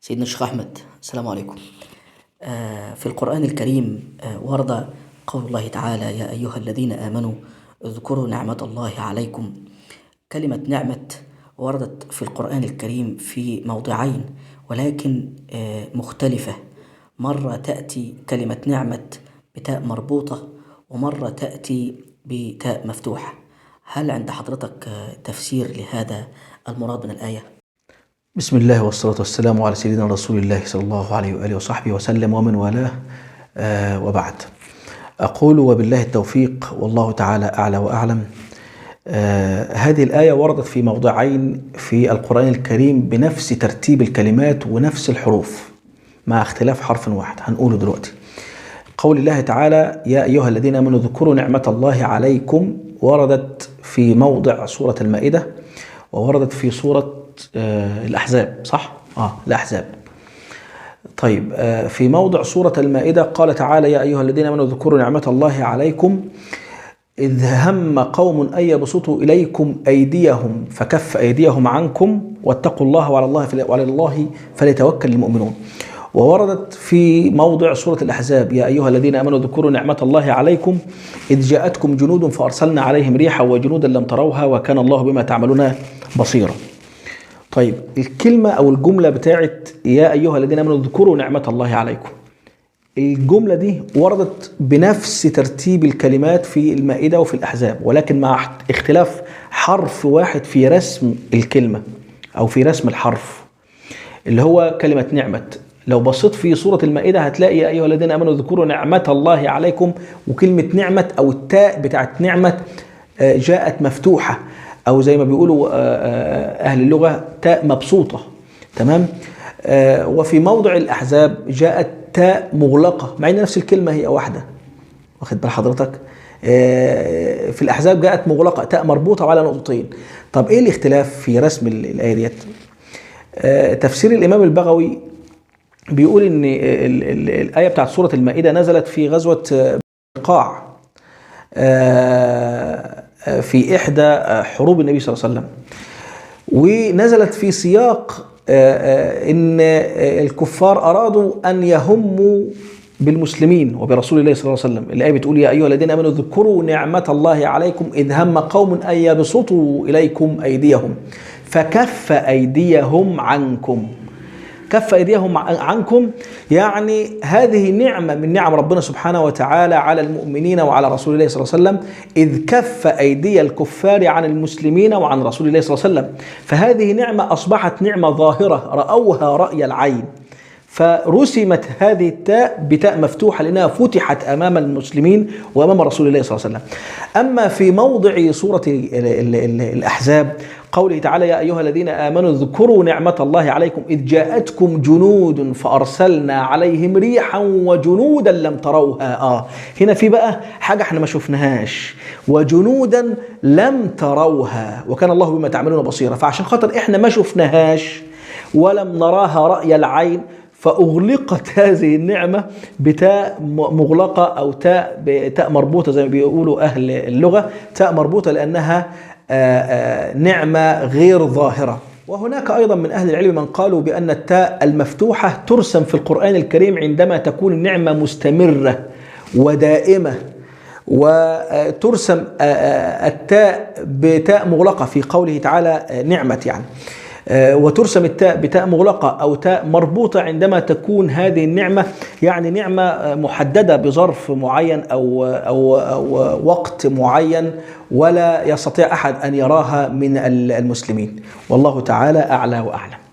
سيدنا الشيخ أحمد، السلام عليكم. في القرآن الكريم ورد قول الله تعالى: يا أيها الذين آمنوا اذكروا نعمة الله عليكم. كلمة نعمة وردت في القرآن الكريم في موضعين، ولكن مختلفة. مرة تأتي كلمة نعمة بتاء مربوطة، ومرة تأتي بتاء مفتوحة. هل عند حضرتك تفسير لهذا المراد من الآية؟ بسم الله والصلاة والسلام على سيدنا رسول الله صلى الله عليه وآله وصحبه وسلم ومن والاه، وبعد. أقول وبالله التوفيق والله تعالى أعلى وأعلم. هذه الآية وردت في موضعين في القرآن الكريم بنفس ترتيب الكلمات ونفس الحروف مع اختلاف حرف واحد هنقوله دلوقتي. قول الله تعالى: يا أيها الذين آمنوا اذكروا نعمة الله عليكم، وردت في موضع سورة المائدة، ووردت في سورة الأحزاب، صح؟ الأحزاب. طيب، في موضع سورة المائدة قال تعالى: يا أيها الذين آمنوا اذكروا نعمة الله عليكم إذ هم قوم أن يبسطوا إليكم أيديهم فكف أيديهم عنكم واتقوا الله وعلى الله فليتوكل المؤمنون. ووردت في موضع سورة الأحزاب: يا أيها الذين آمنوا اذكروا نعمة الله عليكم إذ جاءتكم جنود فأرسلنا عليهم ريحا وجنودا لم تروها وكان الله بما تعملون بصيرا. طيب، الكلمة أو الجملة بتاعت يا أيها الذين آمنوا اذكروا نعمة الله عليكم، الجملة دي وردت بنفس ترتيب الكلمات في المائدة وفي الأحزاب، ولكن مع اختلاف حرف واحد في رسم الكلمة أو في رسم الحرف، اللي هو كلمة نعمة. لو بصيت في سورة المائدة هتلاقي يا أيها الذين آمنوا اذكروا نعمة الله عليكم، وكلمة نعمة أو التاء بتاعت نعمة جاءت مفتوحة، أو زي ما بيقولوا أهل اللغة تاء مبسوطة. تمام. وفي موضع الأحزاب جاءت تاء مغلقة، مع أن نفس الكلمة هي واحدة. واخد بال حضرتك؟ في الأحزاب جاءت مغلقة تاء مربوطة على نقطتين. طب إيه الاختلاف في رسم الآية ديت؟ تفسير الإمام البغوي بيقول إن الآية بتاعت سورة المائدة نزلت في غزوة قاع، في إحدى حروب النبي صلى الله عليه وسلم، ونزلت في سياق إن الكفار أرادوا أن يهموا بالمسلمين وبرسول الله صلى الله عليه وسلم. الآية بتقول: يا أيها الذين آمنوا اذكروا نعمة الله عليكم إذ هم قوم أن يبسطوا إليكم أيديهم فكف أيديهم عنكم. كف أيديهم عنكم يعني هذه نعمة من نعم ربنا سبحانه وتعالى على المؤمنين وعلى رسول الله صلى الله عليه وسلم، إذ كف أيدي الكفار عن المسلمين وعن رسول الله صلى الله عليه وسلم. فهذه نعمة أصبحت نعمة ظاهرة رأوها رأي العين، فرسمت هذه التاء بتاء مفتوحة لأنها فتحت أمام المسلمين وأمام رسول الله صلى الله عليه وسلم. أما في موضع سورة الأحزاب قوله تعالى: يا أيها الذين آمنوا اذكروا نعمة الله عليكم إذ جاءتكم جنود فأرسلنا عليهم ريحا وجنودا لم تروها. هنا في بقى حاجة احنا ما شفناهاش: وجنودا لم تروها وكان الله بما تعملون بصيرا. فعشان خاطر احنا ما شفناهاش ولم نراها رأي العين، فأغلقت هذه النعمة بتاء مغلقة أو تاء مربوطة، زي ما بيقولوا أهل اللغة تاء مربوطة، لأنها نعمة غير ظاهرة. وهناك أيضا من أهل العلم من قالوا بأن التاء المفتوحة ترسم في القرآن الكريم عندما تكون النعمة مستمرة ودائمة، وترسم التاء بتاء مغلقة في قوله تعالى نعمة يعني، وترسم التاء بتاء مغلقة أو تاء مربوطة عندما تكون هذه النعمة يعني نعمة محددة بظرف معين أو وقت معين، ولا يستطيع أحد أن يراها من المسلمين. والله تعالى أعلى وأعلم.